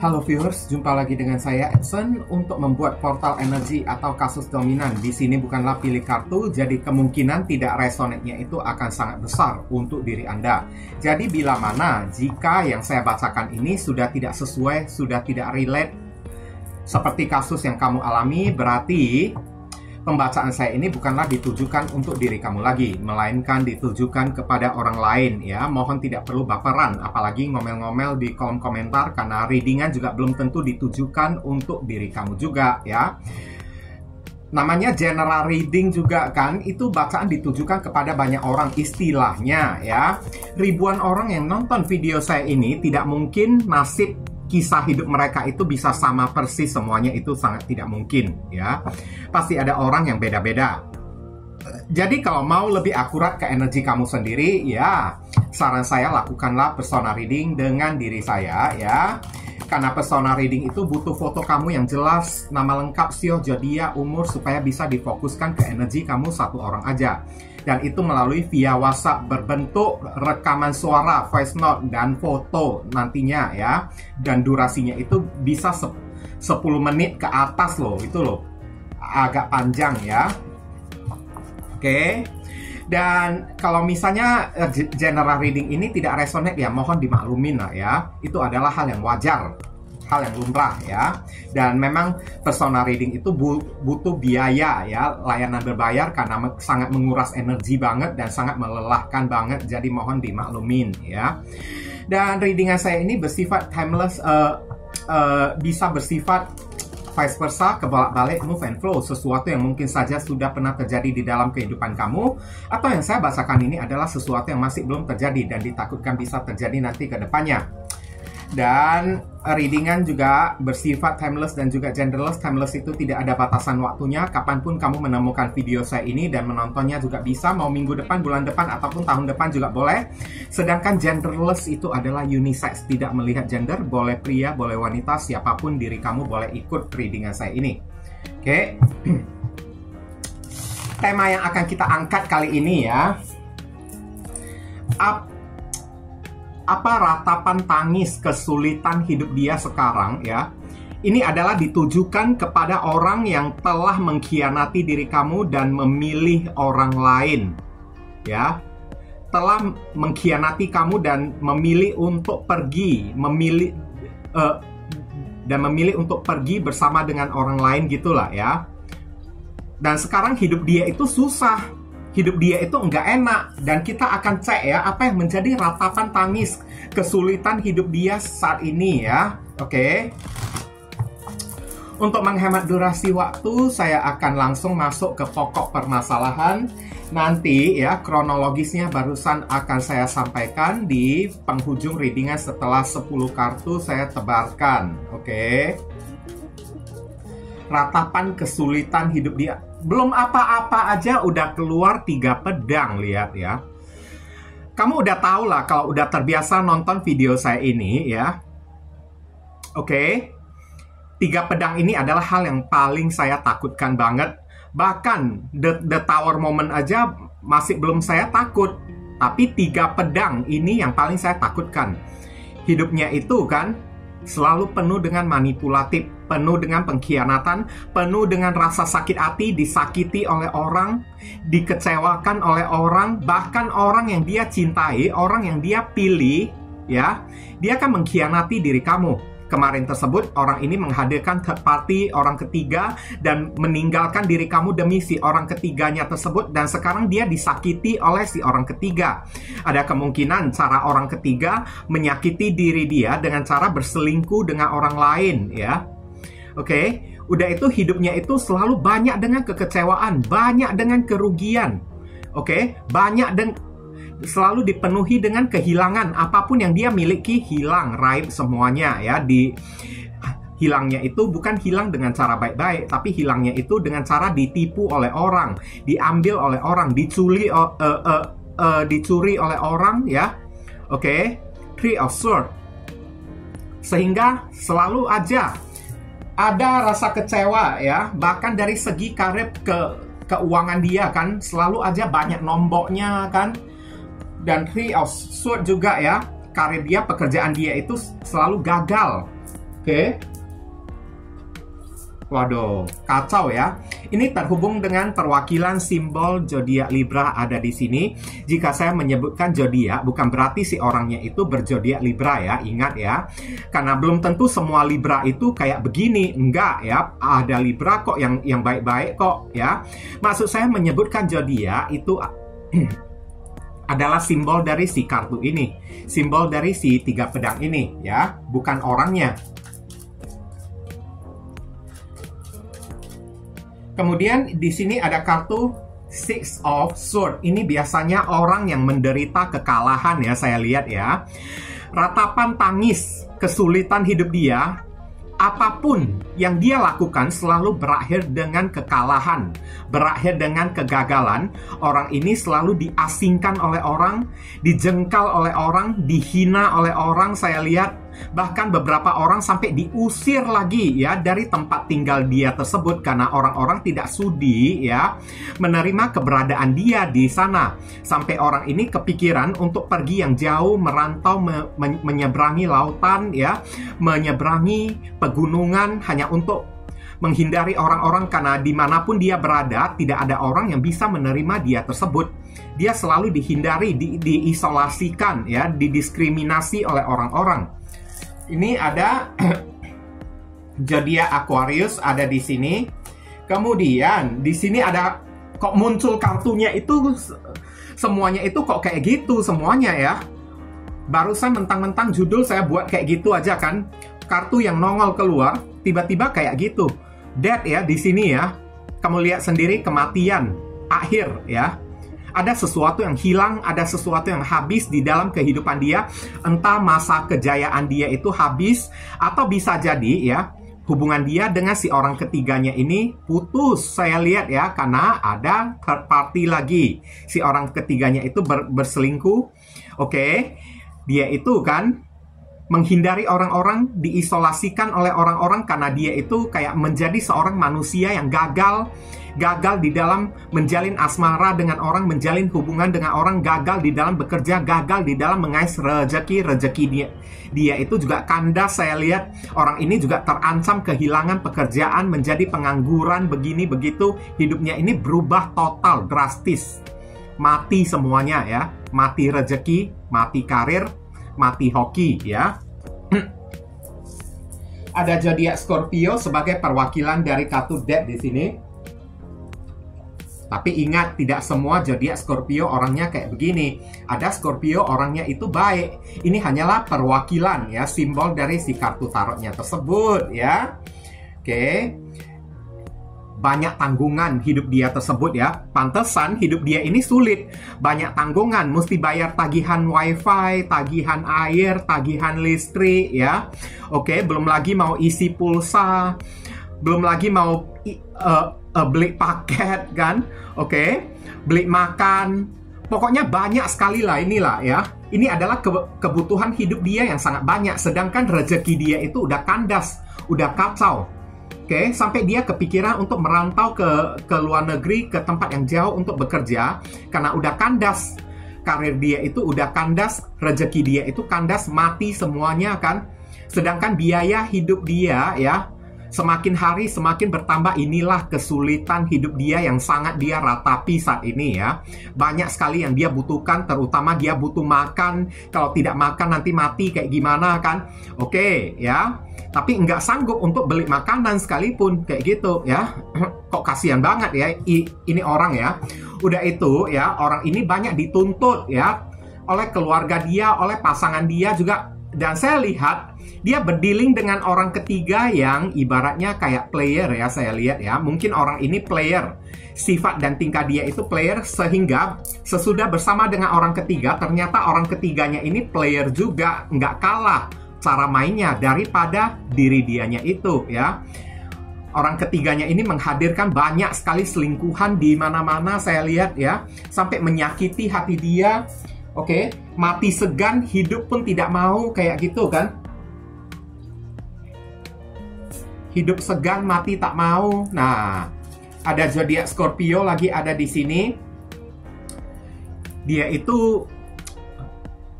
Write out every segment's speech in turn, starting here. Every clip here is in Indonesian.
Halo viewers, jumpa lagi dengan saya Edson untuk membuat portal energi atau kasus dominan. Di sini bukanlah pilih kartu, jadi kemungkinan tidak resonate-nya itu akan sangat besar untuk diri Anda. Jadi bila mana jika yang saya bacakan ini sudah tidak sesuai, sudah tidak relate seperti kasus yang kamu alami, berarti pembacaan saya ini bukanlah ditujukan untuk diri kamu lagi, melainkan ditujukan kepada orang lain ya. Mohon tidak perlu baperan, apalagi ngomel-ngomel di kolom komentar, karena readingan juga belum tentu ditujukan untuk diri kamu juga ya. Namanya general reading juga kan, itu bacaan ditujukan kepada banyak orang istilahnya ya. Ribuan orang yang nonton video saya ini tidak mungkin nasib kisah hidup mereka itu bisa sama persis semuanya, itu sangat tidak mungkin ya. Pasti ada orang yang beda-beda. Jadi kalau mau lebih akurat ke energi kamu sendiri ya, saran saya lakukanlah persona reading dengan diri saya ya. Karena persona reading itu butuh foto kamu yang jelas, nama lengkap, sio, zodiak, umur, supaya bisa difokuskan ke energi kamu satu orang aja. Dan itu melalui via WhatsApp berbentuk rekaman suara, voice note, dan foto nantinya ya. Dan durasinya itu bisa 10 menit ke atas loh, itu loh. Agak panjang ya. Oke. Dan kalau misalnya general reading ini tidak resonate ya, mohon dimaklumin lah ya. Itu adalah hal yang wajar, hal yang lumrah ya. Dan memang persona reading itu butuh biaya ya, layanan berbayar, karena sangat menguras energi banget dan sangat melelahkan banget. Jadi mohon dimaklumin ya. Dan readingan saya ini bersifat timeless, bisa bersifat vice versa, kebolak-balik, move and flow, sesuatu yang mungkin saja sudah pernah terjadi di dalam kehidupan kamu, atau yang saya bahasakan ini adalah sesuatu yang masih belum terjadi dan ditakutkan bisa terjadi nanti ke depannya. Dan readingan juga bersifat timeless dan juga genderless. Timeless itu tidak ada batasan waktunya, kapanpun kamu menemukan video saya ini dan menontonnya juga bisa, mau minggu depan, bulan depan, ataupun tahun depan juga boleh. Sedangkan genderless itu adalah unisex, tidak melihat gender, boleh pria, boleh wanita, siapapun diri kamu boleh ikut readingan saya ini. Oke. Tema yang akan kita angkat kali ini ya, apa ratapan tangis kesulitan hidup dia sekarang ya. Ini adalah ditujukan kepada orang yang telah mengkhianati diri kamu dan memilih orang lain ya. Telah mengkhianati kamu dan memilih untuk pergi, memilih untuk pergi bersama dengan orang lain gitulah ya. Dan sekarang hidup dia itu susah, hidup dia itu nggak enak, dan kita akan cek ya apa yang menjadi ratapan tangis kesulitan hidup dia saat ini ya. Oke. Untuk menghemat durasi waktu, saya akan langsung masuk ke pokok permasalahan. Nanti ya kronologisnya barusan akan saya sampaikan di penghujung readingan setelah 10 kartu saya tebarkan. Oke. Ratapan kesulitan hidup dia. Belum apa-apa aja udah keluar 3 pedang, lihat ya. Kamu udah tahu lah kalau udah terbiasa nonton video saya ini ya. Oke. 3 pedang ini adalah hal yang paling saya takutkan banget. Bahkan the tower moment aja masih belum saya takut. Tapi 3 pedang ini yang paling saya takutkan. Hidupnya itu kan selalu penuh dengan manipulatif, penuh dengan pengkhianatan, penuh dengan rasa sakit hati, disakiti oleh orang, dikecewakan oleh orang, bahkan orang yang dia cintai, orang yang dia pilih, ya, dia akan mengkhianati diri kamu. Kemarin tersebut, orang ini menghadirkan third party, orang ketiga, dan meninggalkan diri kamu demi si orang ketiganya tersebut, dan sekarang dia disakiti oleh si orang ketiga. Ada kemungkinan cara orang ketiga menyakiti diri dia dengan cara berselingkuh dengan orang lain, ya. Oke, udah itu hidupnya itu selalu banyak dengan kekecewaan, banyak dengan kerugian. Oke, selalu dipenuhi dengan kehilangan. Apapun yang dia miliki hilang, raib semuanya ya. Hilangnya itu bukan hilang dengan cara baik-baik, tapi hilangnya itu dengan cara ditipu oleh orang, diambil oleh orang, dicuri oleh orang ya. Oke, Three of Swords. Sehingga selalu aja ada rasa kecewa ya, bahkan dari segi karir keuangan dia kan selalu aja banyak nomboknya kan. Dan Three of Swords juga ya, karir dia, pekerjaan dia itu selalu gagal. Oke. Waduh, kacau ya. Ini terhubung dengan perwakilan simbol zodiak Libra ada di sini. Jika saya menyebutkan zodiak, bukan berarti si orangnya itu berzodiak Libra ya. Ingat ya. Karena belum tentu semua Libra itu kayak begini. Enggak ya. Ada Libra kok yang baik-baik kok ya. Maksud saya menyebutkan zodiak itu adalah simbol dari si kartu ini. Simbol dari si 3 pedang ini ya, bukan orangnya. Kemudian di sini ada kartu Six of Swords. Ini biasanya orang yang menderita kekalahan ya, saya lihat ya. Ratapan tangis, kesulitan hidup dia, apapun yang dia lakukan selalu berakhir dengan kekalahan, berakhir dengan kegagalan. Orang ini selalu diasingkan oleh orang, dijengkal oleh orang, dihina oleh orang, saya lihat. Bahkan beberapa orang sampai diusir lagi ya dari tempat tinggal dia tersebut karena orang-orang tidak sudi ya menerima keberadaan dia di sana. Sampai orang ini kepikiran untuk pergi yang jauh, merantau, menyeberangi lautan ya, menyeberangi pegunungan hanya untuk menghindari orang-orang, karena dimanapun dia berada tidak ada orang yang bisa menerima dia tersebut. Dia selalu dihindari, diisolasikan ya, didiskriminasi oleh orang-orang. Ini ada zodiak Aquarius ada di sini. Kemudian di sini ada kok muncul kartunya itu semuanya itu kok kayak gitu semuanya ya. Barusan mentang-mentang judul saya buat kayak gitu aja kan. Kartu yang nongol keluar tiba-tiba kayak gitu. Death ya di sini ya. Kamu lihat sendiri, kematian, akhir ya. Ada sesuatu yang hilang, ada sesuatu yang habis di dalam kehidupan dia. Entah masa kejayaan dia itu habis, atau bisa jadi ya hubungan dia dengan si orang ketiganya ini putus. Saya lihat ya, karena ada third party lagi. Si orang ketiganya itu berselingkuh. Oke, dia itu kan menghindari orang-orang, diisolasikan oleh orang-orang karena dia itu kayak menjadi seorang manusia yang gagal di dalam menjalin asmara dengan orang, menjalin hubungan dengan orang, gagal di dalam bekerja, gagal di dalam mengais rezeki dia itu juga kandas. Saya lihat orang ini juga terancam kehilangan pekerjaan, menjadi pengangguran, begini begitu. Hidupnya ini berubah total, drastis, mati semuanya ya, mati rezeki, mati karir, mati hoki ya. Ada zodiak Scorpio sebagai perwakilan dari kartu Death di sini. Tapi ingat, tidak semua zodiak Scorpio orangnya kayak begini. Ada Scorpio orangnya itu baik. Ini hanyalah perwakilan ya, simbol dari si kartu tarotnya tersebut ya. Oke. Banyak tanggungan hidup dia tersebut ya. Pantesan hidup dia ini sulit. Banyak tanggungan, mesti bayar tagihan wifi, tagihan air, tagihan listrik ya. Oke, belum lagi mau isi pulsa, belum lagi mau beli paket kan. Oke, beli makan. Pokoknya banyak sekali lah inilah ya. Ini adalah kebutuhan hidup dia yang sangat banyak. Sedangkan rezeki dia itu udah kandas, udah kacau. Oke, sampai dia kepikiran untuk merantau ke luar negeri, ke tempat yang jauh untuk bekerja. Karena udah kandas. Karir dia itu udah kandas, rezeki dia itu kandas, mati semuanya kan. Sedangkan biaya hidup dia ya, semakin hari semakin bertambah. Inilah kesulitan hidup dia yang sangat dia ratapi saat ini ya. Banyak sekali yang dia butuhkan, terutama dia butuh makan. Kalau tidak makan nanti mati kayak gimana kan. Oke ya. Tapi nggak sanggup untuk beli makanan sekalipun kayak gitu ya. Kok kasihan banget ya ini orang ya. Udah itu ya, orang ini banyak dituntut ya oleh keluarga dia, oleh pasangan dia juga. Dan saya lihat dia berdealing dengan orang ketiga yang ibaratnya kayak player ya, saya lihat ya. Mungkin orang ini player, sifat dan tingkah dia itu player, sehingga sesudah bersama dengan orang ketiga, ternyata orang ketiganya ini player juga, nggak kalah cara mainnya daripada diri dianya itu ya. Orang ketiganya ini menghadirkan banyak sekali selingkuhan di mana-mana, saya lihat ya, sampai menyakiti hati dia. Oke, mati segan, hidup pun tidak mau kayak gitu kan. Hidup segan, mati tak mau. Nah, ada zodiak Scorpio lagi ada di sini. Dia itu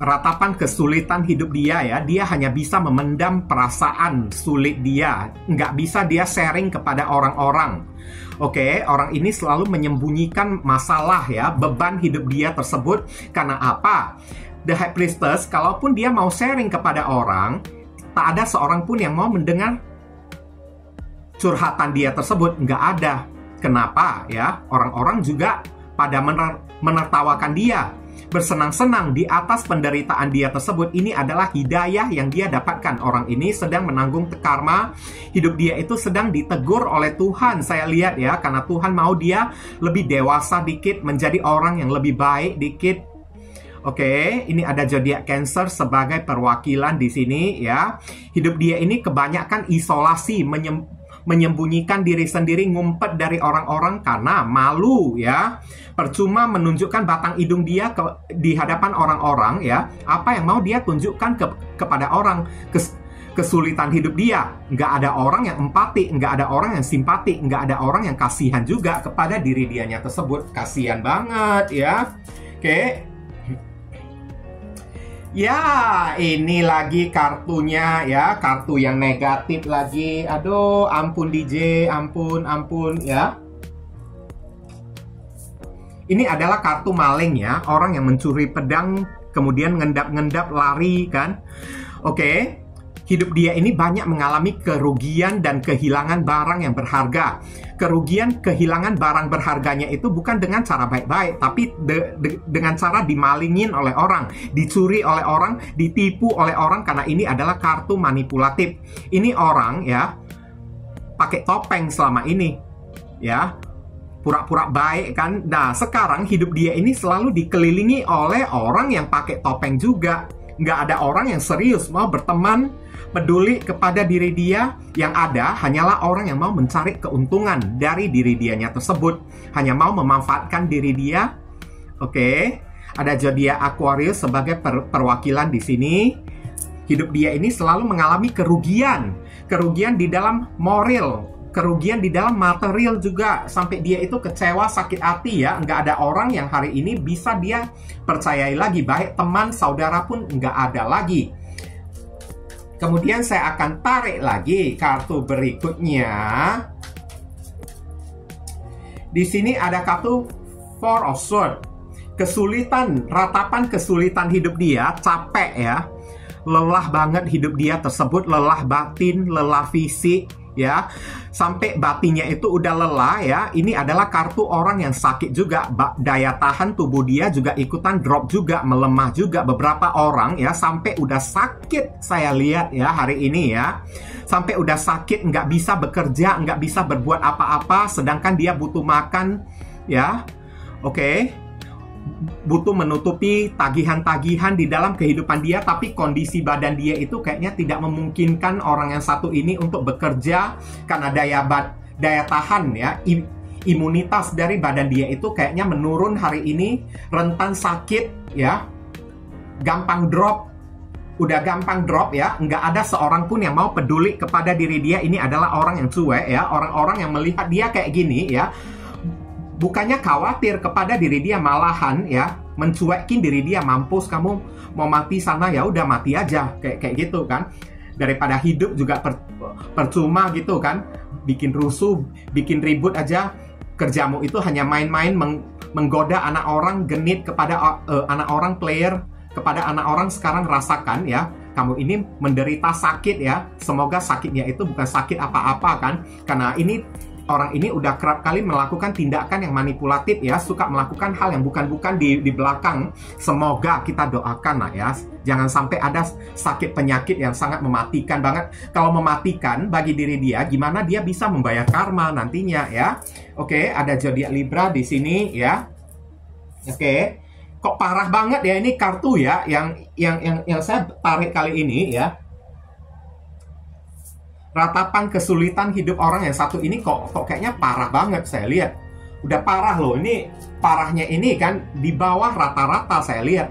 ratapan kesulitan hidup dia ya, dia hanya bisa memendam perasaan sulit dia, nggak bisa dia sharing kepada orang-orang. Oke, orang ini selalu menyembunyikan masalah ya, beban hidup dia tersebut. Karena apa? The High Priestess, kalaupun dia mau sharing kepada orang, tak ada seorang pun yang mau mendengar curhatan dia tersebut. Nggak ada. Kenapa ya? Orang-orang juga pada menertawakan dia, bersenang-senang di atas penderitaan dia tersebut. Ini adalah hidayah yang dia dapatkan. Orang ini sedang menanggung karma. Hidup dia itu sedang ditegur oleh Tuhan. Saya lihat ya, karena Tuhan mau dia lebih dewasa dikit, menjadi orang yang lebih baik dikit. Oke, ini ada zodiak Cancer sebagai perwakilan di sini ya. Hidup dia ini kebanyakan isolasi, menyembunyikan diri sendiri, ngumpet dari orang-orang karena malu ya. Percuma menunjukkan batang hidung dia di hadapan orang-orang ya. Apa yang mau dia tunjukkan kepada orang? Kesulitan hidup dia. Nggak ada orang yang empati, nggak ada orang yang simpati, nggak ada orang yang kasihan juga kepada diri dianya tersebut. Kasihan banget ya. Oke. Ya, ini lagi kartunya ya, kartu yang negatif lagi. Aduh, ampun DJ, ampun ya. Ini adalah kartu maling ya, orang yang mencuri pedang kemudian ngendap-ngendap lari kan. Oke. Hidup dia ini banyak mengalami kerugian dan kehilangan barang yang berharga. Kerugian, kehilangan barang berharganya itu bukan dengan cara baik-baik, tapi dengan cara dimalingin oleh orang, dicuri oleh orang, ditipu oleh orang, karena ini adalah kartu manipulatif. Ini orang ya, pakai topeng selama ini, ya, pura-pura baik kan. Nah, sekarang hidup dia ini selalu dikelilingi oleh orang yang pakai topeng juga. Nggak ada orang yang serius mau berteman, peduli kepada diri dia. Yang ada hanyalah orang yang mau mencari keuntungan dari diri dianya tersebut, hanya mau memanfaatkan diri dia. Oke, ada zodiak Aquarius sebagai perwakilan di sini. Hidup dia ini selalu mengalami kerugian di dalam moral, kerugian di dalam material juga, sampai dia itu kecewa, sakit hati ya. Nggak ada orang yang hari ini bisa dia percayai lagi, baik teman, saudara pun nggak ada lagi. Kemudian saya akan tarik lagi kartu berikutnya. Di sini ada kartu Four of Swords. Kesulitan, ratapan kesulitan hidup dia, capek ya. Lelah banget hidup dia tersebut, lelah batin, lelah fisik ya. Sampai batinnya itu udah lelah ya. Ini adalah kartu orang yang sakit juga. Daya tahan tubuh dia juga ikutan drop juga, melemah juga. Beberapa orang ya sampai udah sakit, saya lihat ya hari ini ya. Sampai udah sakit, nggak bisa bekerja, nggak bisa berbuat apa-apa, sedangkan dia butuh makan ya. Oke. Butuh menutupi tagihan-tagihan di dalam kehidupan dia, tapi kondisi badan dia itu kayaknya tidak memungkinkan orang yang satu ini untuk bekerja karena daya tahan ya, imunitas dari badan dia itu kayaknya menurun hari ini, rentan sakit ya, gampang drop. Udah gampang drop ya, nggak ada seorang pun yang mau peduli kepada diri dia. Ini adalah orang yang cuek ya, orang-orang yang melihat dia kayak gini ya, bukannya khawatir kepada diri dia, malahan ya mencuekin diri dia. Mampus kamu, mau mati sana ya udah mati aja, kayak gitu kan. Daripada hidup juga percuma gitu kan, bikin rusuh, bikin ribut aja. Kerjamu itu hanya main-main, menggoda anak orang, genit kepada anak orang, player kepada anak orang. Sekarang rasakan ya, kamu ini menderita sakit ya. Semoga sakitnya itu bukan sakit apa-apa kan, karena ini orang ini udah kerap kali melakukan tindakan yang manipulatif ya, suka melakukan hal yang bukan-bukan di belakang. Semoga kita doakan lah ya, jangan sampai ada sakit penyakit yang sangat mematikan banget. Kalau mematikan bagi diri dia, gimana dia bisa membayar karma nantinya ya. Oke, ada zodiak Libra di sini ya. Oke, kok parah banget ya ini kartu ya, yang saya tarik kali ini ya. Ratapan kesulitan hidup orang yang satu ini kok kayaknya parah banget. Saya lihat udah parah loh. Ini parahnya ini kan di bawah rata-rata, saya lihat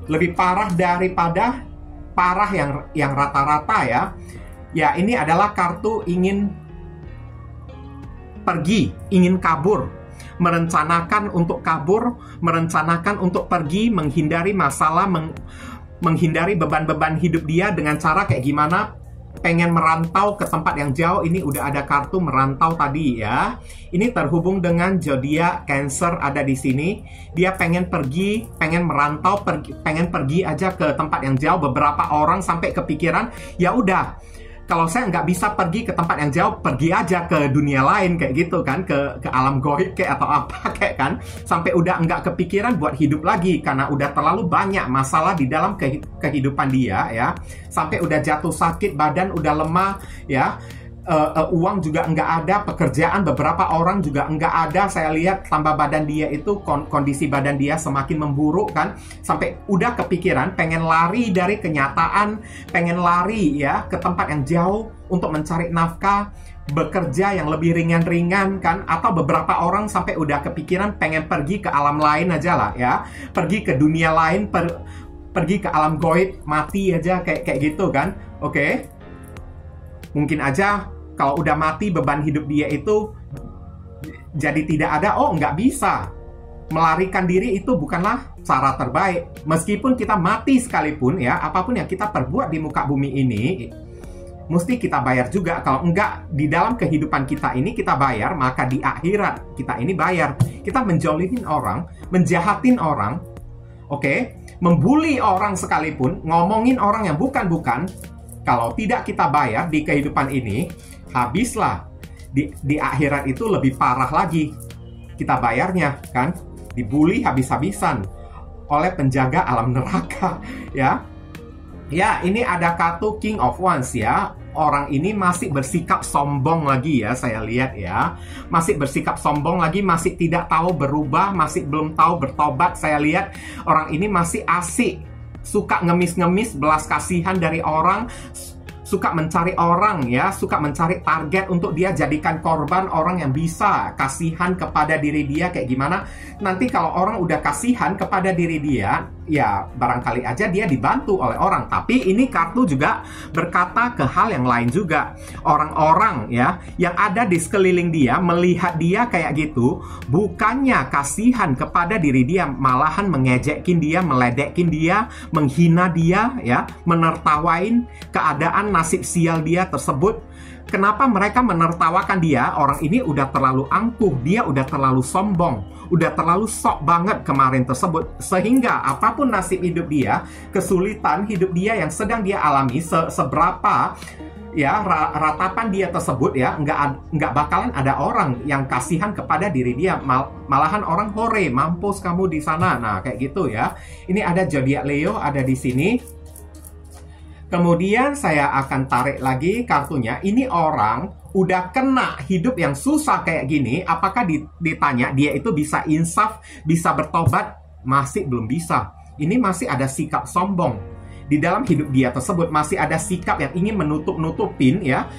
lebih parah daripada parah yang rata-rata ya. Ya, ini adalah kartu ingin pergi, ingin kabur, merencanakan untuk kabur, merencanakan untuk pergi, menghindari masalah, menghindari beban-beban hidup dia dengan cara kayak gimana? Pengen merantau ke tempat yang jauh. Ini udah ada kartu merantau tadi ya. Ini terhubung dengan zodiak Cancer ada di sini. Dia pengen pergi, pengen merantau, pengen pergi aja ke tempat yang jauh. Beberapa orang sampai kepikiran, ya udah, kalau saya nggak bisa pergi ke tempat yang jauh, pergi aja ke dunia lain kayak gitu kan, ke alam goib kayak atau apa kayak kan, sampai udah nggak kepikiran buat hidup lagi karena udah terlalu banyak masalah di dalam kehidupan dia ya, sampai udah jatuh sakit, badan udah lemah ya. Uang juga nggak ada, pekerjaan beberapa orang juga nggak ada. Saya lihat tambah badan dia itu, kondisi badan dia semakin memburuk kan, sampai udah kepikiran pengen lari dari kenyataan, pengen lari ya ke tempat yang jauh untuk mencari nafkah, bekerja yang lebih ringan-ringan kan. Atau beberapa orang sampai udah kepikiran pengen pergi ke alam lain aja lah ya, pergi ke dunia lain, pergi ke alam goib, mati aja kayak gitu kan. Oke. Mungkin aja kalau udah mati beban hidup dia itu jadi tidak ada. Oh, nggak bisa. Melarikan diri itu bukanlah cara terbaik. Meskipun kita mati sekalipun ya, apapun yang kita perbuat di muka bumi ini, mesti kita bayar juga. Kalau enggak di dalam kehidupan kita ini kita bayar, maka di akhirat kita ini bayar. Kita menjolimin orang, menjahatin orang, oke, membuli orang sekalipun, ngomongin orang yang bukan-bukan, kalau tidak kita bayar di kehidupan ini, habislah. Di akhirat itu lebih parah lagi kita bayarnya kan, dibully habis-habisan oleh penjaga alam neraka ya. Ya, ini ada kartu King of Wands ya. Orang ini masih bersikap sombong lagi ya, saya lihat ya. Masih bersikap sombong lagi, masih tidak tahu berubah, masih belum tahu bertobat. Saya lihat orang ini masih asik, suka ngemis-ngemis belas kasihan dari orang, suka mencari orang ya, suka mencari target untuk dia jadikan korban, orang yang bisa kasihan kepada diri dia kayak gimana. Nanti kalau orang udah kasihan kepada diri dia, ya barangkali aja dia dibantu oleh orang. Tapi ini kartu juga berkata ke hal yang lain juga. Orang-orang ya yang ada di sekeliling dia melihat dia kayak gitu, bukannya kasihan kepada diri dia, malahan mengejekin dia, meledekin dia, menghina dia ya, menertawain keadaan nasib sial dia tersebut. Kenapa mereka menertawakan dia? Orang ini udah terlalu angkuh, dia udah terlalu sombong, udah terlalu sok banget kemarin tersebut, sehingga apapun nasib hidup dia, kesulitan hidup dia yang sedang dia alami, seberapa ya ratapan dia tersebut ya, nggak bakalan ada orang yang kasihan kepada diri dia. Malahan orang hore, mampus kamu di sana. Nah kayak gitu ya. Ini ada zodiak Leo ada di sini. Kemudian saya akan tarik lagi kartunya. Ini orang udah kena hidup yang susah kayak gini. Apakah ditanya dia itu bisa insaf, bisa bertobat? Masih belum bisa. Ini masih ada sikap sombong di dalam hidup dia tersebut. Masih ada sikap yang ingin menutup-nutupin ya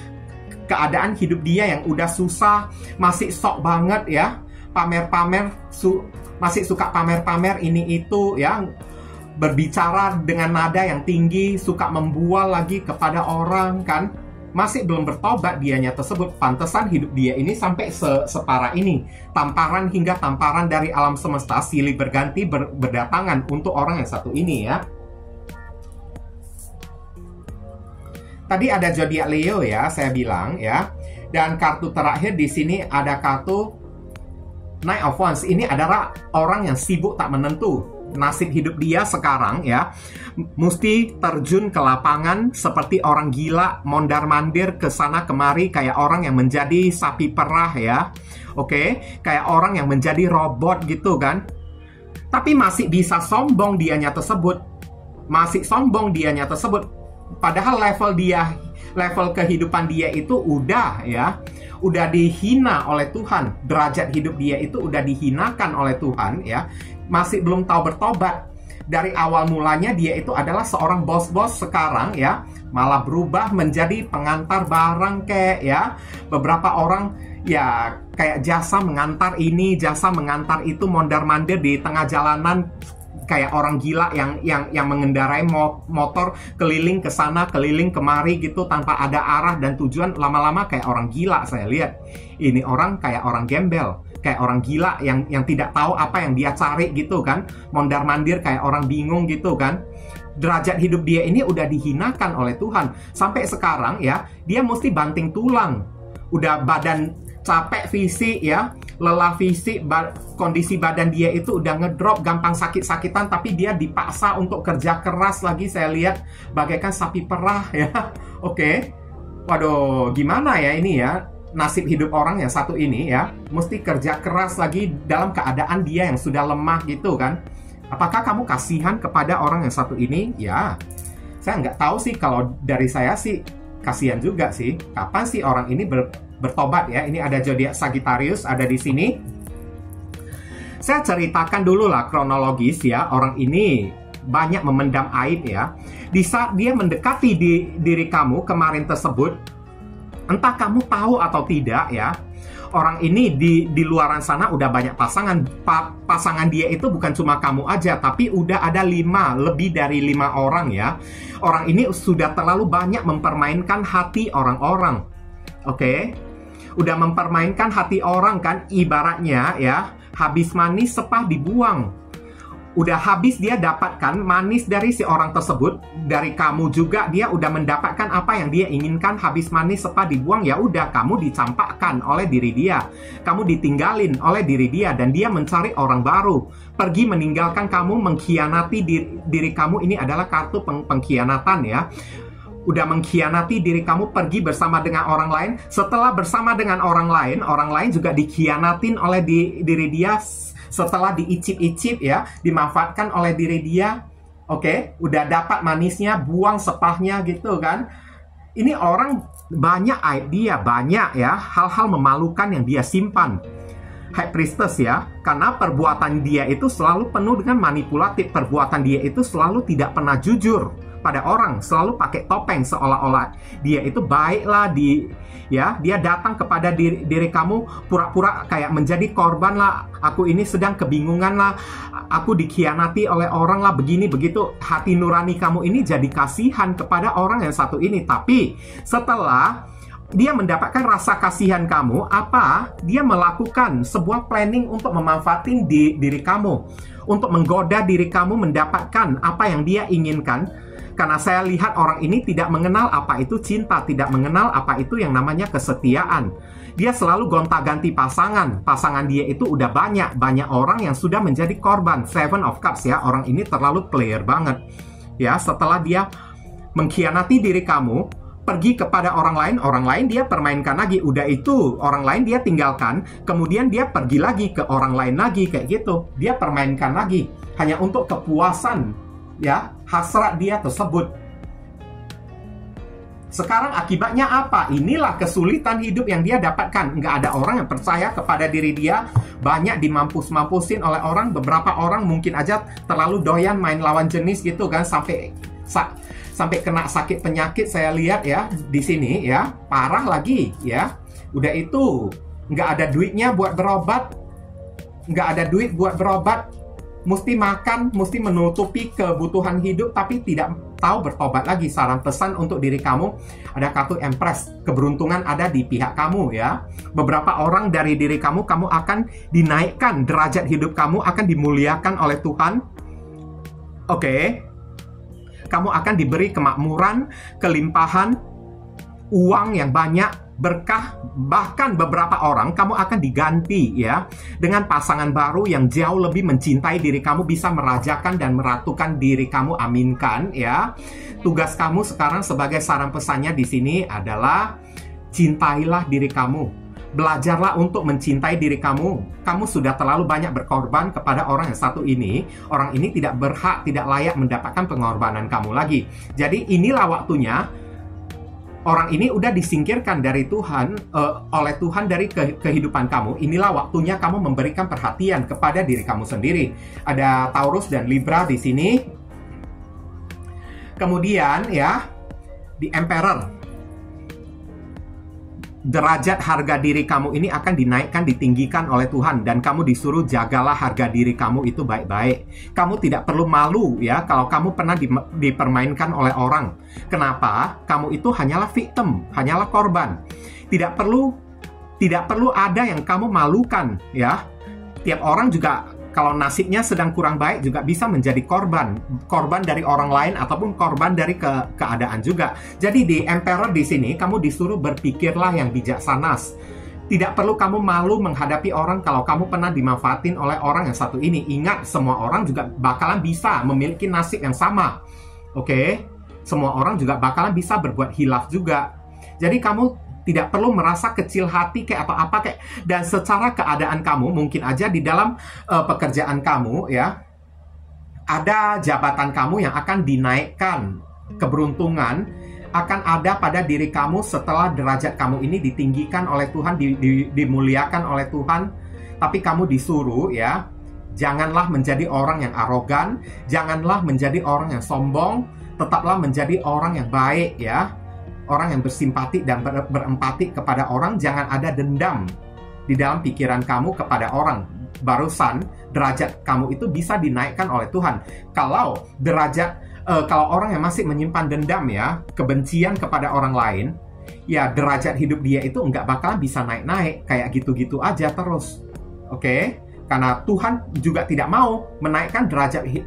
keadaan hidup dia yang udah susah. Masih sok banget ya, pamer-pamer, masih suka pamer-pamer ini itu ya, berbicara dengan nada yang tinggi, suka membual lagi kepada orang kan. Masih belum bertobat dianya tersebut. Pantesan hidup dia ini sampai separah ini. Tamparan hingga tamparan dari alam semesta silih berganti berdatangan untuk orang yang satu ini ya. Tadi ada zodiak Leo ya, saya bilang ya. Dan kartu terakhir di sini ada kartu Knight of Wands. Ini adalah orang yang sibuk tak menentu. Nasib hidup dia sekarang ya, mesti terjun ke lapangan seperti orang gila, mondar-mandir ke sana kemari kayak orang yang menjadi sapi perah ya. Oke, kayak orang yang menjadi robot gitu kan. Tapi masih bisa sombong dianya tersebut. Masih sombong dianya tersebut. Padahal level kehidupan dia itu udah ya, udah dihina oleh Tuhan. Derajat hidup dia itu udah dihinakan oleh Tuhan ya. Masih belum tahu bertobat. Dari awal mulanya dia itu adalah seorang bos-bos, sekarang ya malah berubah menjadi pengantar barang kayak ya. Beberapa orang ya kayak jasa mengantar ini, jasa mengantar itu, mondar-mandir di tengah jalanan kayak orang gila yang mengendarai motor keliling ke sana keliling kemari gitu tanpa ada arah dan tujuan. Lama-lama kayak orang gila saya lihat. Ini orang kayak orang gembel, kayak orang gila yang tidak tahu apa yang dia cari gitu kan, mondar-mandir kayak orang bingung gitu kan. Derajat hidup dia ini udah dihinakan oleh Tuhan. Sampai sekarang ya, dia mesti banting tulang. Udah badan capek fisik ya, lelah fisik, kondisi badan dia itu udah ngedrop, gampang sakit-sakitan, tapi dia dipaksa untuk kerja keras lagi. Saya lihat bagaikan sapi perah ya. Oke. Waduh, gimana ya ini ya, nasib hidup orang yang satu ini ya, mesti kerja keras lagi dalam keadaan dia yang sudah lemah gitu kan. Apakah kamu kasihan kepada orang yang satu ini? Ya, saya nggak tahu sih. Kalau dari saya sih kasihan juga sih. Kapan sih orang ini bertobat ya? Ini ada zodiak Sagittarius ada di sini. Saya ceritakan dulu lah kronologis ya. Orang ini banyak memendam aib ya. Di saat dia mendekati diri kamu kemarin tersebut, entah kamu tahu atau tidak ya, orang ini di luaran sana udah banyak pasangan. Pasangan dia itu bukan cuma kamu aja, tapi udah ada lebih dari 5 orang ya. Orang ini sudah terlalu banyak mempermainkan hati orang-orang. Oke? Udah mempermainkan hati orang kan, ibaratnya ya, habis manis sepah dibuang. Udah habis dia dapatkan manis dari si orang tersebut, dari kamu juga dia udah mendapatkan apa yang dia inginkan. Habis manis sepah dibuang, ya udah kamu dicampakkan oleh diri dia, kamu ditinggalin oleh diri dia, dan dia mencari orang baru, pergi meninggalkan kamu, mengkhianati diri kamu. Ini adalah kartu pengkhianatan ya. Udah mengkhianati diri kamu, pergi bersama dengan orang lain. Setelah bersama dengan orang lain juga dikhianatin oleh diri dia. Setelah diicip-icip ya, dimanfaatkan oleh diri dia. Oke, udah dapat manisnya, buang sepahnya gitu kan. Ini orang banyak aib dia, banyak ya, hal-hal memalukan yang dia simpan. High Priestess ya, karena perbuatan dia itu selalu penuh dengan manipulatif. Perbuatan dia itu selalu tidak pernah jujur pada orang, selalu pakai topeng seolah-olah dia itu baiklah. Dia datang kepada diri kamu pura-pura kayak menjadi korban lah. Aku ini sedang kebingungan lah, aku dikhianati oleh orang lah, begini begitu. Hati nurani kamu ini jadi kasihan kepada orang yang satu ini. Tapi setelah dia mendapatkan rasa kasihan kamu, dia melakukan sebuah planning untuk memanfaatin diri kamu, untuk menggoda diri kamu mendapatkan apa yang dia inginkan. Karena saya lihat orang ini tidak mengenal apa itu cinta, tidak mengenal apa itu yang namanya kesetiaan. Dia selalu gonta-ganti pasangan. Pasangan dia itu udah banyak orang yang sudah menjadi korban. 7 of Cups ya, orang ini terlalu player banget. Ya, setelah dia mengkhianati diri kamu, pergi kepada orang lain dia permainkan lagi. Udah itu, orang lain dia tinggalkan, kemudian dia pergi lagi ke orang lain lagi, kayak gitu. Dia permainkan lagi, hanya untuk kepuasan ya, hasrat dia tersebut. Sekarang akibatnya apa? Inilah kesulitan hidup yang dia dapatkan. Nggak ada orang yang percaya kepada diri dia. Banyak dimampus-mampusin oleh orang. Beberapa orang mungkin aja terlalu doyan main lawan jenis gitu kan, sampai kena sakit penyakit. Saya lihat ya di sini ya, parah lagi ya. Udah itu nggak ada duitnya buat berobat, nggak ada duit buat berobat. Mesti makan, mesti menutupi kebutuhan hidup, tapi tidak tahu bertobat lagi. Saran pesan untuk diri kamu, ada kartu Empress. Keberuntungan ada di pihak kamu ya. Beberapa orang dari diri kamu akan dinaikkan. Derajat hidup kamu akan dimuliakan oleh Tuhan. Oke. Kamu akan diberi kemakmuran, kelimpahan, uang yang banyak, berkah. Bahkan beberapa orang kamu akan diganti ya dengan pasangan baru yang jauh lebih mencintai diri kamu, bisa merajakan dan meratukan diri kamu. Aminkan ya. Tugas kamu sekarang sebagai saran pesannya di sini adalah cintailah diri kamu. Belajarlah untuk mencintai diri kamu. Kamu sudah terlalu banyak berkorban kepada orang yang satu ini. Orang ini tidak berhak, tidak layak mendapatkan pengorbanan kamu lagi. Jadi inilah waktunya. Orang ini udah disingkirkan dari Tuhan, oleh Tuhan dari kehidupan kamu. Inilah waktunya kamu memberikan perhatian kepada diri kamu sendiri. Ada Taurus dan Libra di sini. Kemudian ya, di Emperor. derajat harga diri kamu ini akan dinaikkan, ditinggikan oleh Tuhan, dan kamu disuruh jagalah harga diri kamu itu baik-baik. Kamu tidak perlu malu ya kalau kamu pernah dipermainkan oleh orang. Kenapa? Kamu itu hanyalah victim, hanyalah korban. Tidak perlu ada yang kamu malukan ya. Tiap orang juga kalau nasibnya sedang kurang baik juga bisa menjadi korban dari orang lain ataupun korban dari keadaan juga. Jadi di Emperor di sini kamu disuruh berpikirlah yang bijaksana. Tidak perlu kamu malu menghadapi orang kalau kamu pernah dimanfaatin oleh orang yang satu ini. Ingat, semua orang juga bakalan bisa memiliki nasib yang sama. Oke? Semua orang juga bakalan bisa berbuat hilaf juga. Jadi kamu tidak perlu merasa kecil hati kayak atau apa kayak. Dan secara keadaan kamu mungkin aja di dalam pekerjaan kamu ya, ada jabatan kamu yang akan dinaikkan. Keberuntungan akan ada pada diri kamu setelah derajat kamu ini ditinggikan oleh Tuhan, dimuliakan oleh Tuhan. Tapi kamu disuruh ya, janganlah menjadi orang yang arogan, janganlah menjadi orang yang sombong, tetaplah menjadi orang yang baik ya. Orang yang bersimpati dan berempati kepada orang. Jangan ada dendam di dalam pikiran kamu kepada orang. Barusan derajat kamu itu bisa dinaikkan oleh Tuhan. Kalau orang yang masih menyimpan dendam ya, kebencian kepada orang lain, ya derajat hidup dia itu nggak bakalan bisa naik-naik, kayak gitu-gitu aja terus. Oke? Karena Tuhan juga tidak mau menaikkan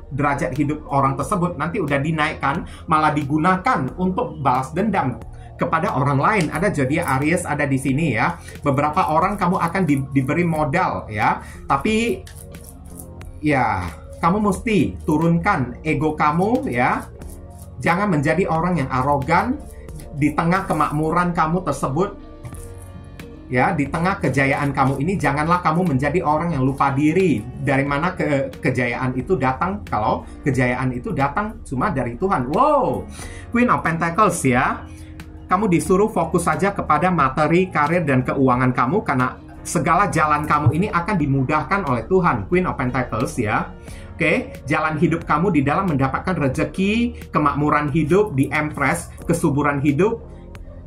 derajat hidup orang tersebut. Nanti udah dinaikkan, malah digunakan untuk balas dendam kepada orang lain. Ada zodiak Aries ada di sini ya. Beberapa orang kamu akan diberi modal ya. Tapi ya, kamu mesti turunkan ego kamu ya. Jangan menjadi orang yang arogan di tengah kemakmuran kamu tersebut. Ya, di tengah kejayaan kamu ini, janganlah kamu menjadi orang yang lupa diri. Dari mana kejayaan itu datang? Kalau kejayaan itu datang cuma dari Tuhan. Wow, Queen of Pentacles ya. Kamu disuruh fokus saja kepada materi, karir, dan keuangan kamu, karena segala jalan kamu ini akan dimudahkan oleh Tuhan. Queen of Pentacles ya. Oke, jalan hidup kamu di dalam mendapatkan rezeki, kemakmuran hidup, di Empress, kesuburan hidup,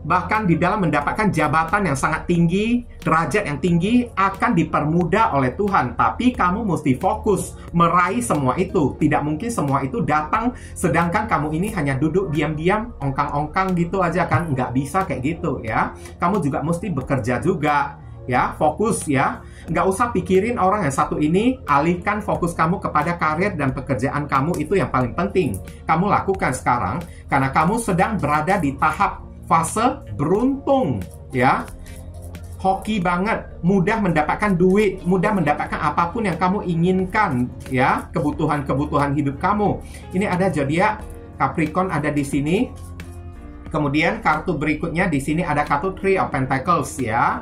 bahkan di dalam mendapatkan jabatan yang sangat tinggi, derajat yang tinggi akan dipermudah oleh Tuhan. Tapi kamu mesti fokus meraih semua itu. Tidak mungkin semua itu datang sedangkan kamu ini hanya duduk diam-diam, ongkang-ongkang gitu aja kan. Nggak bisa kayak gitu ya. Kamu juga mesti bekerja juga ya, fokus ya. Nggak usah pikirin orang yang satu ini, alihkan fokus kamu kepada karir dan pekerjaan kamu. Itu yang paling penting kamu lakukan sekarang, karena kamu sedang berada di tahap fase beruntung ya. Hoki banget, mudah mendapatkan duit, mudah mendapatkan apapun yang kamu inginkan ya, kebutuhan hidup kamu. Ini ada zodiak Capricorn ada di sini. Kemudian kartu berikutnya di sini ada kartu Three of Pentacles ya.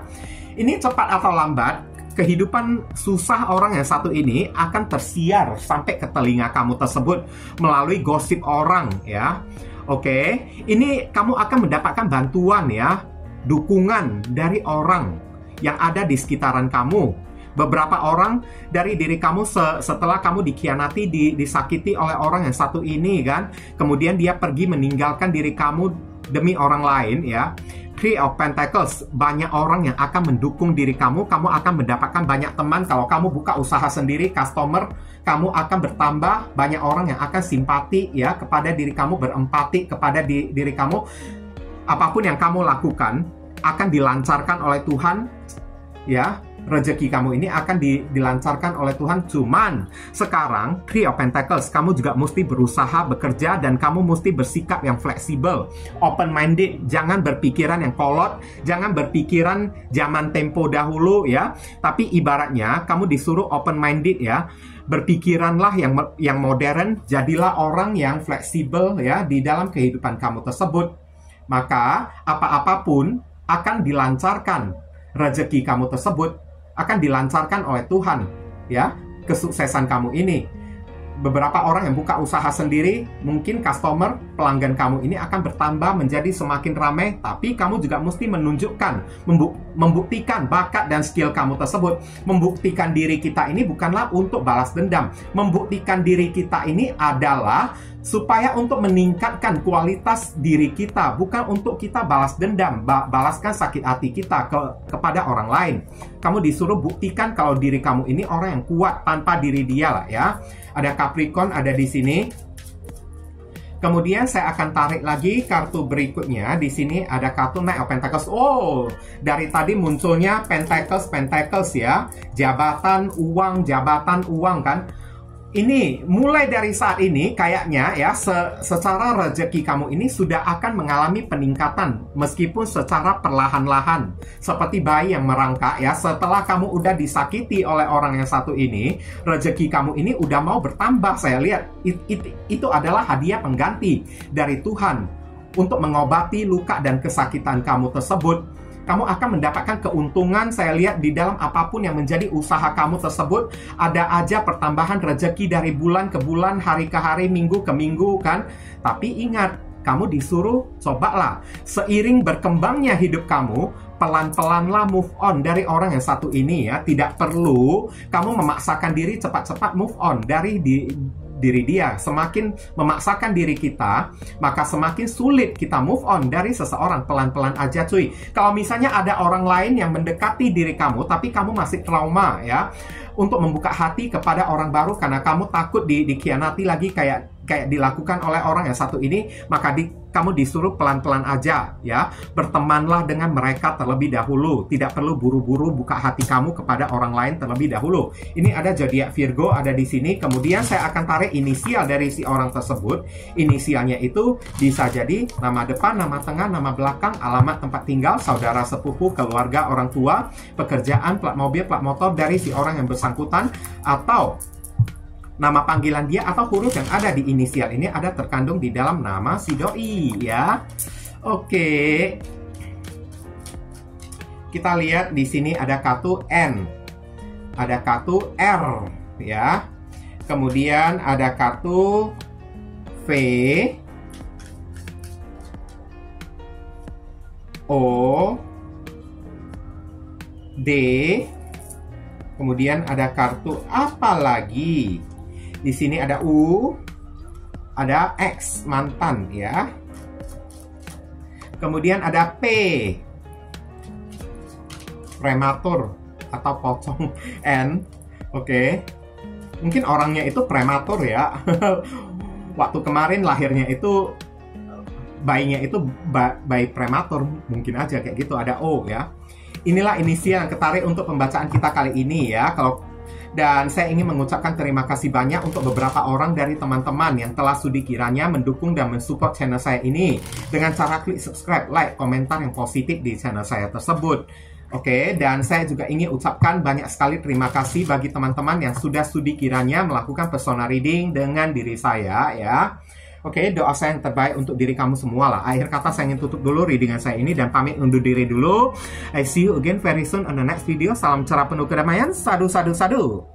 Ini cepat atau lambat, kehidupan susah orang yang satu ini akan tersiar sampai ke telinga kamu tersebut melalui gosip orang ya. Oke, ini kamu akan mendapatkan bantuan ya, dukungan dari orang yang ada di sekitaran kamu. Beberapa orang dari diri kamu setelah kamu dikhianati, disakiti oleh orang yang satu ini kan, kemudian dia pergi meninggalkan diri kamu demi orang lain ya. Three of Pentacles, banyak orang yang akan mendukung diri kamu. Kamu akan mendapatkan banyak teman. Kalau kamu buka usaha sendiri, customer, kamu akan bertambah. Banyak orang yang akan simpati ya kepada diri kamu, berempati kepada diri kamu. Apapun yang kamu lakukan akan dilancarkan oleh Tuhan ya. Rezeki kamu ini akan dilancarkan oleh Tuhan. Cuman sekarang Three of Pentacles, kamu juga mesti berusaha bekerja dan kamu mesti bersikap yang fleksibel, open minded. Jangan berpikiran yang kolot, jangan berpikiran zaman tempo dahulu ya. Tapi ibaratnya kamu disuruh open minded ya. Berpikiranlah yang modern, jadilah orang yang fleksibel ya di dalam kehidupan kamu tersebut. Maka apa-apapun akan dilancarkan. Rezeki kamu tersebut akan dilancarkan oleh Tuhan ya, kesuksesan kamu ini. Beberapa orang yang buka usaha sendiri, mungkin customer, pelanggan kamu ini akan bertambah menjadi semakin ramai. Tapi kamu juga mesti menunjukkan, membuktikan bakat dan skill kamu tersebut. Membuktikan diri kita ini bukanlah untuk balas dendam. Membuktikan diri kita ini adalah supaya untuk meningkatkan kualitas diri kita, bukan untuk kita balas dendam, balaskan sakit hati kita kepada orang lain. Kamu disuruh buktikan kalau diri kamu ini orang yang kuat tanpa diri dia lah ya. Ada Capricorn ada di sini. Kemudian saya akan tarik lagi kartu berikutnya. Di sini ada kartu Knight of Pentacles. Oh, dari tadi munculnya Pentacles ya. Jabatan uang kan. Ini mulai dari saat ini kayaknya ya secara rezeki kamu ini sudah akan mengalami peningkatan meskipun secara perlahan-lahan seperti bayi yang merangkak ya. Setelah kamu udah disakiti oleh orang yang satu ini, rezeki kamu ini udah mau bertambah. Saya lihat itu adalah hadiah pengganti dari Tuhan untuk mengobati luka dan kesakitan kamu tersebut. Kamu akan mendapatkan keuntungan, saya lihat di dalam apapun yang menjadi usaha kamu tersebut. Ada aja pertambahan rezeki dari bulan ke bulan, hari ke hari, minggu ke minggu kan. Tapi ingat, kamu disuruh cobalah. Seiring berkembangnya hidup kamu, pelan-pelanlah move on dari orang yang satu ini ya. Tidak perlu kamu memaksakan diri cepat-cepat move on dari diri dia. Semakin memaksakan diri kita, maka semakin sulit kita move on dari seseorang. Pelan-pelan aja cuy. Kalau misalnya ada orang lain yang mendekati diri kamu, tapi kamu masih trauma ya, untuk membuka hati kepada orang baru karena kamu takut dikhianati lagi kayak dilakukan oleh orang yang satu ini, maka kamu disuruh pelan-pelan aja ya. Bertemanlah dengan mereka terlebih dahulu. Tidak perlu buru-buru buka hati kamu kepada orang lain terlebih dahulu. Ini ada zodiak Virgo ada di sini. Kemudian saya akan tarik inisial dari si orang tersebut. Inisialnya itu bisa jadi nama depan, nama tengah, nama belakang, alamat tempat tinggal, saudara sepupu, keluarga, orang tua, pekerjaan, plat mobil, plat motor dari si orang yang bersangkutan, atau nama panggilan dia atau huruf yang ada di inisial ini ada terkandung di dalam nama si doi ya. Oke. Kita lihat di sini ada kartu N. Ada kartu R ya. Kemudian ada kartu V, O, D. Kemudian ada kartu apa lagi? Di sini ada U, ada X, mantan ya. Kemudian ada P, prematur atau pocong. N, oke. Mungkin orangnya itu prematur ya. Waktu kemarin lahirnya itu, bayinya itu bayi prematur. Mungkin aja kayak gitu. Ada O ya. Inilah inisial yang ketarik untuk pembacaan kita kali ini ya. Dan saya ingin mengucapkan terima kasih banyak untuk beberapa orang dari teman-teman yang telah sudi kiranya mendukung dan mensupport channel saya ini dengan cara klik subscribe, like, komentar yang positif di channel saya tersebut. Oke, dan saya juga ingin ucapkan banyak sekali terima kasih bagi teman-teman yang sudah sudi kiranya melakukan persona reading dengan diri saya ya. Oke, doa saya yang terbaik untuk diri kamu semua lah. Akhir kata saya ingin tutup dulu readingan saya ini dan pamit undur diri dulu. I see you again very soon on the next video. Salam cerah penuh kedamaian. Sadu, sadu, sadu.